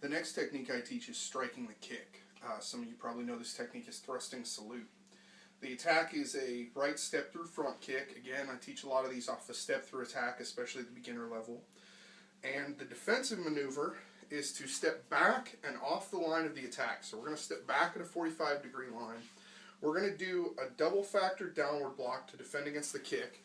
The next technique I teach is striking the kick. Some of you probably know this technique is thrusting salute. The attack is a right step through front kick. Again, I teach a lot of these off the step through attack, especially at the beginner level. And the defensive maneuver is to step back and off the line of the attack. So we're going to step back at a 45-degree line. We're going to do a double factor downward block to defend against the kick.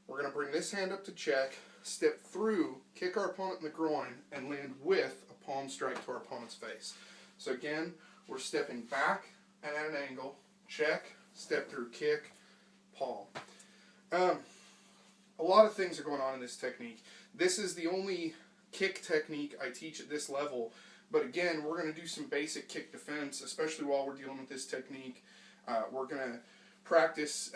We're going to bring this hand up to check, step through, kick our opponent in the groin, and land with a palm strike to our opponent's face. So again, we're stepping back and at an angle, check, step through, kick, palm. A lot of things are going on in this technique. This is the only kick technique I teach at this level, but again, we're going to do some basic kick defense, especially while we're dealing with this technique. We're going to practice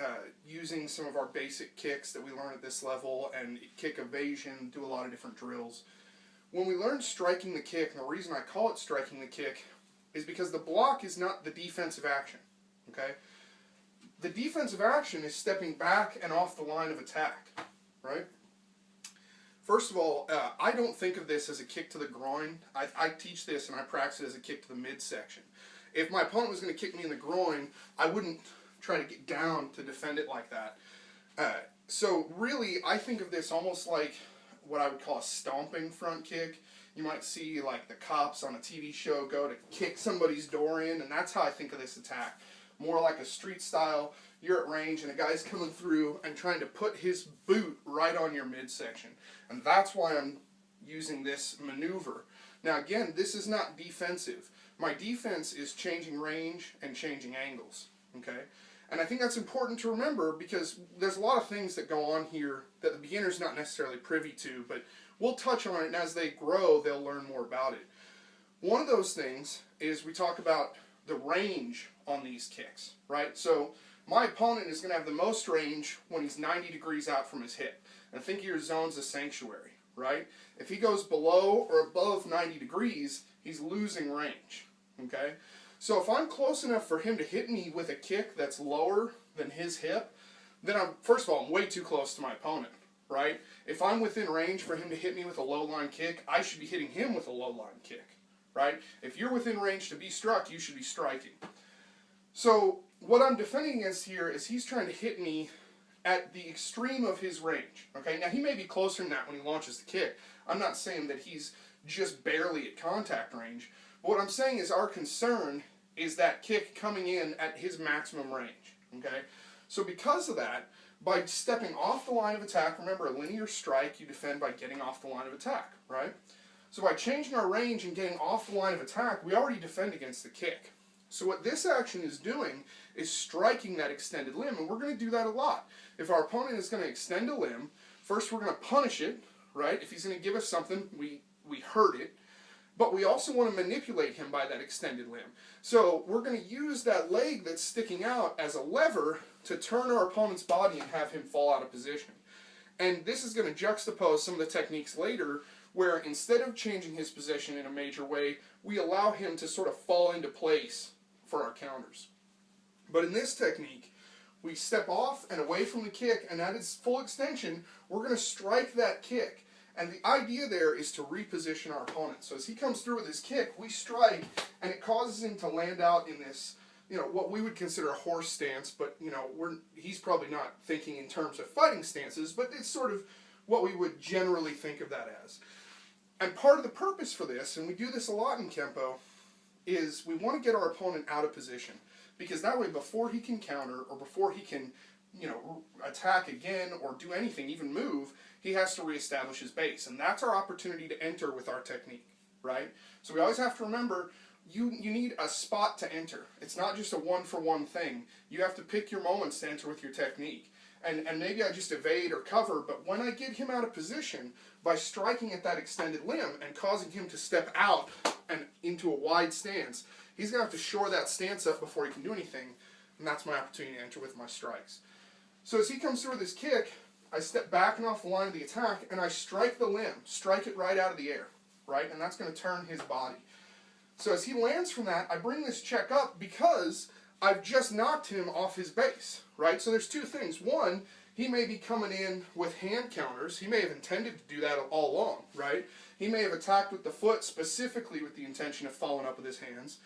using some of our basic kicks that we learn at this level and kick evasion, do a lot of different drills. When we learn striking the kick, and the reason I call it striking the kick is because the block is not the defensive action, okay? The defensive action is stepping back and off the line of attack, right? First of all, I don't think of this as a kick to the groin. I teach this and I practice it as a kick to the midsection. If my opponent was going to kick me in the groin, I wouldn't try to get down to defend it like that. So really, I think of this almost like what I would call a stomping front kick. You might see like the cops on a TV show go to kick somebody's door in, and that's how I think of this attack. More like a street style, you're at range and a guy's coming through and trying to put his boot right on your midsection. And that's why I'm using this maneuver. Now again, this is not defensive. My defense is changing range and changing angles, okay? And I think that's important to remember because there's a lot of things that go on here that the beginner's not necessarily privy to, but we'll touch on it, and as they grow, they'll learn more about it. One of those things is we talk about the range on these kicks, right? So my opponent is going to have the most range when he's 90 degrees out from his hip. And think of your zone as a sanctuary, right? If he goes below or above 90 degrees, he's losing range, okay? So if I'm close enough for him to hit me with a kick that's lower than his hip, then first of all, I'm way too close to my opponent, right? If I'm within range for him to hit me with a low line kick, I should be hitting him with a low line kick, right? If you're within range to be struck, you should be striking. So what I'm defending against here is he's trying to hit me at the extreme of his range, okay? Now he may be closer than that when he launches the kick. I'm not saying that he's just barely at contact range. But what I'm saying is our concern is that kick coming in at his maximum range, okay? So because of that, by stepping off the line of attack, remember a linear strike, you defend by getting off the line of attack, right? So by changing our range and getting off the line of attack, we already defend against the kick. So what this action is doing is striking that extended limb, and we're going to do that a lot. If our opponent is going to extend a limb, first we're going to punish it, right? If he's going to give us something, we hurt it. But we also want to manipulate him by that extended limb. So we're going to use that leg that's sticking out as a lever to turn our opponent's body and have him fall out of position. And this is going to juxtapose some of the techniques later where instead of changing his position in a major way, we allow him to sort of fall into place for our counters. But in this technique, we step off and away from the kick, and at its full extension, we're going to strike that kick. And the idea there is to reposition our opponent. So as he comes through with his kick, we strike, and it causes him to land out in this, what we would consider a horse stance, but, he's probably not thinking in terms of fighting stances, but it's sort of what we would generally think of that as. And part of the purpose for this, and we do this a lot in kenpo, is we want to get our opponent out of position. Because that way, before he can counter, or before he can, attack again, or do anything, even move, he has to reestablish his base. And that's our opportunity to enter with our technique, right? So we always have to remember, you need a spot to enter. It's not just a one-for-one thing. You have to pick your moments to enter with your technique. And maybe I just evade or cover, but when I get him out of position, by striking at that extended limb and causing him to step out and into a wide stance, he's going to have to shore that stance up before he can do anything, and that's my opportunity to enter with my strikes. So as he comes through with his kick, I step back and off the line of the attack, and I strike the limb, strike it right out of the air, right? And that's going to turn his body. So as he lands from that, I bring this check up because I've just knocked him off his base, right? So there's two things. One, he may be coming in with hand counters. He may have intended to do that all along, right? He may have attacked with the foot specifically with the intention of following up with his hands,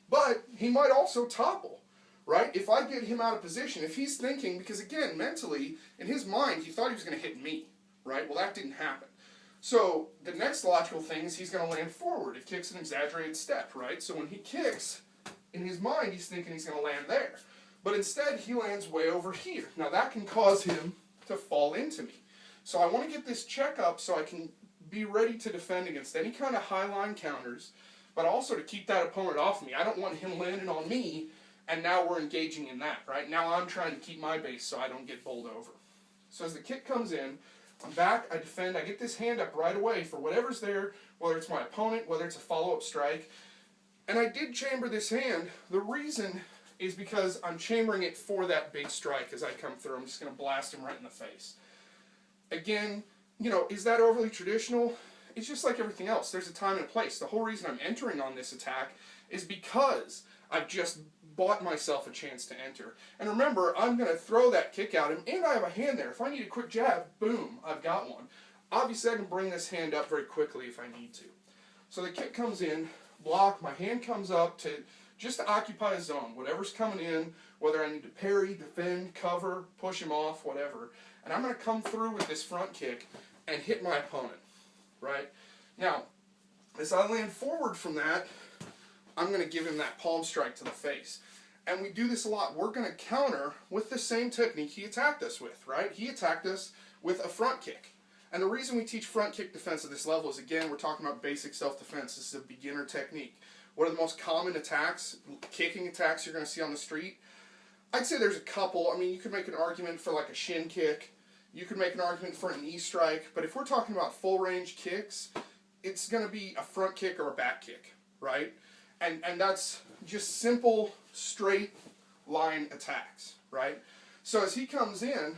but he might also topple, right? If I get him out of position, if he's thinking, because again, mentally, in his mind, he thought he was going to hit me, right? Well, that didn't happen. So the next logical thing is he's going to land forward. It kicks an exaggerated step, right? So when he kicks, in his mind, he's thinking he's going to land there. But instead, he lands way over here. Now, that can cause him to fall into me. So I want to get this check up so I can be ready to defend against any kind of high line counters, but also to keep that opponent off me. I don't want him landing on me, and now we're engaging in that, right? Now I'm trying to keep my base so I don't get bowled over. So as the kick comes in, I'm back, I defend, I get this hand up right away for whatever's there, whether it's my opponent, whether it's a follow-up strike. And I did chamber this hand. The reason is because I'm chambering it for that big strike as I come through. I'm just going to blast him right in the face. Again, you know, is that overly traditional? It's just like everything else. There's a time and a place. The whole reason I'm entering on this attack is because I've just bought myself a chance to enter. And remember, I'm going to throw that kick at him, and I have a hand there. If I need a quick jab, boom, I've got one. Obviously, I can bring this hand up very quickly if I need to. So the kick comes in, block, my hand comes up to just to occupy a zone. Whatever's coming in, whether I need to parry, defend, cover, push him off, whatever. And I'm going to come through with this front kick and hit my opponent, right? Now, as I land forward from that, I'm going to give him that palm strike to the face. And we do this a lot. We're going to counter with the same technique he attacked us with, right? He attacked us with a front kick. And the reason we teach front kick defense at this level is, again, we're talking about basic self-defense. This is a beginner technique. What are the most common attacks, kicking attacks you're going to see on the street? I'd say there's a couple. I mean, you could make an argument for like a shin kick. You could make an argument for a knee strike. But if we're talking about full-range kicks, it's going to be a front kick or a back kick, right? And that's just simple, straight line attacks, right? So as he comes in,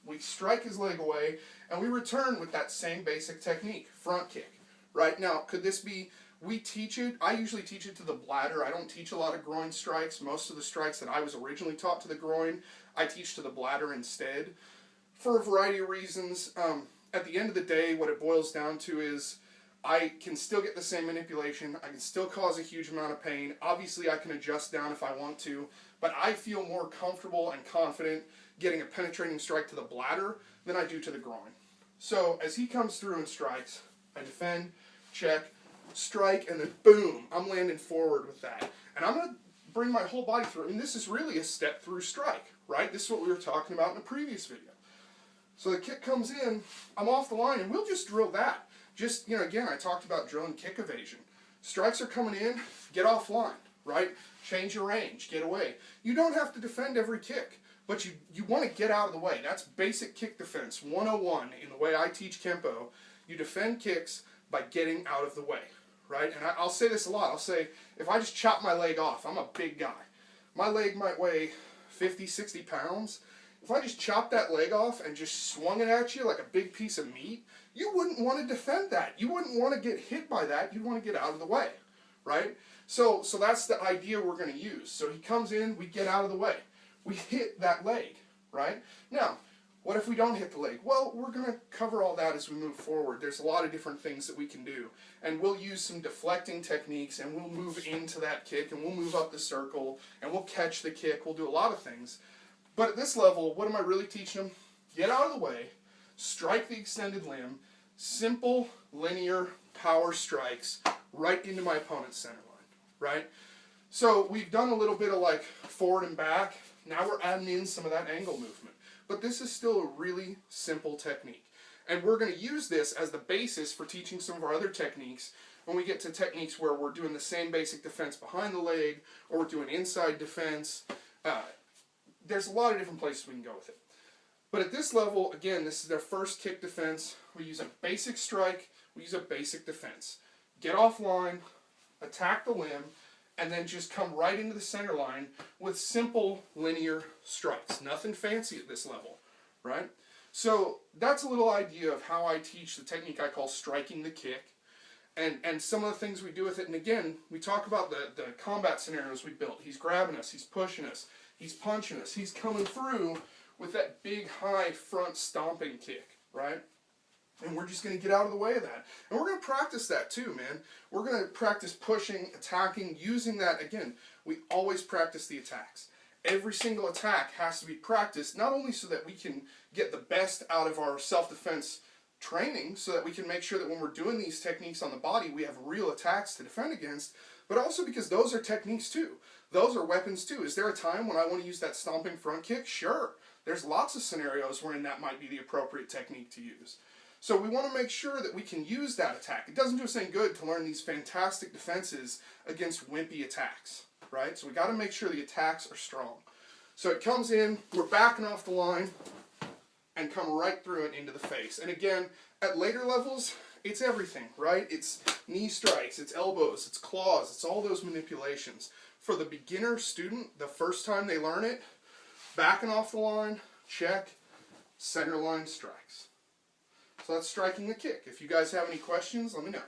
we strike his leg away, and we return with that same basic technique, front kick, right? Now, could this be, we teach it, I usually teach it to the bladder. I don't teach a lot of groin strikes. Most of the strikes that I was originally taught to the groin, I teach to the bladder instead, for a variety of reasons. At the end of the day, what it boils down to is I can still get the same manipulation. I can still cause a huge amount of pain. Obviously, I can adjust down if I want to, but I feel more comfortable and confident getting a penetrating strike to the bladder than I do to the groin. So as he comes through and strikes, I defend, check, strike, and then boom, I'm landing forward with that. And I'm going to bring my whole body through. And this is really a step through strike, right? This is what we were talking about in the previous video. So the kick comes in, I'm off the line, and we'll just drill that. Just, you know, again, I talked about drilling kick evasion. Strikes are coming in, get offline, right? Change your range, get away. You don't have to defend every kick, but you want to get out of the way. That's basic kick defense 101 in the way I teach kenpo. You defend kicks by getting out of the way, right? And I'll say this a lot. I'll say, if I just chop my leg off, I'm a big guy. My leg might weigh 50, 60 pounds. If I just chopped that leg off and just swung it at you like a big piece of meat, you wouldn't want to defend that. You wouldn't want to get hit by that. You'd want to get out of the way, right? So that's the idea we're going to use. So he comes in, we get out of the way. We hit that leg, right? Now, what if we don't hit the leg? Well, we're going to cover all that as we move forward. There's a lot of different things that we can do. And we'll use some deflecting techniques, and we'll move into that kick, and we'll move up the circle, and we'll catch the kick. We'll do a lot of things. But at this level, what am I really teaching them? Get out of the way, strike the extended limb, simple, linear power strikes right into my opponent's center line, right? So we've done a little bit of like forward and back. Now we're adding in some of that angle movement. But this is still a really simple technique. And we're going to use this as the basis for teaching some of our other techniques when we get to techniques where we're doing the same basic defense behind the leg, or we're doing inside defense. There's a lot of different places we can go with it. But at this level, again, this is their first kick defense. We use a basic strike, we use a basic defense. Get offline, attack the limb, and then just come right into the center line with simple linear strikes. Nothing fancy at this level, right? So that's a little idea of how I teach the technique I call striking the kick, and some of the things we do with it. And again, we talk about the combat scenarios we built. He's grabbing us, he's pushing us, he's punching us, he's coming through with that big high front stomping kick, right? And we're just going to get out of the way of that. And we're going to practice that too, man. We're going to practice pushing, attacking, using that. Again, we always practice the attacks. Every single attack has to be practiced, not only so that we can get the best out of our self-defense training, so that we can make sure that when we're doing these techniques on the body, we have real attacks to defend against, but also because those are techniques too. Those are weapons too. Is there a time when I want to use that stomping front kick? Sure. There's lots of scenarios wherein that might be the appropriate technique to use. So we want to make sure that we can use that attack. It doesn't do us any good to learn these fantastic defenses against wimpy attacks, right? So we got to make sure the attacks are strong. So it comes in, we're backing off the line, and come right through it into the face. And again, at later levels, it's everything, right? It's knee strikes, it's elbows, it's claws, it's all those manipulations. For the beginner student, the first time they learn it, backing off the line, check, center line strikes. So that's striking the kick. If you guys have any questions, let me know.